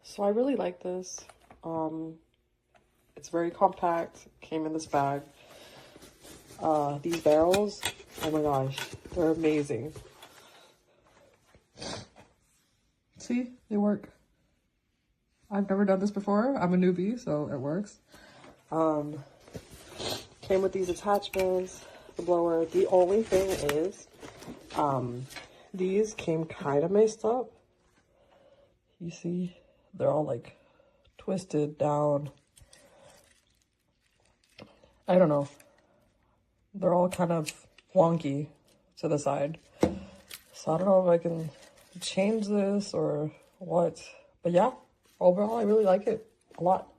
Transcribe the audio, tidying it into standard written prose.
So I really like this. It's very compact, came in this bag. These barrels, oh my gosh, they're amazing. See, they work. I've never done this before. I'm a newbie, so it works. Came with these attachments, the blower. The only thing is, these came kind of messed up. You see, they're all like twisted down. I don't know. They're all kind of wonky to the side. So I don't know if I can change this or what. But yeah, overall, I really like it a lot.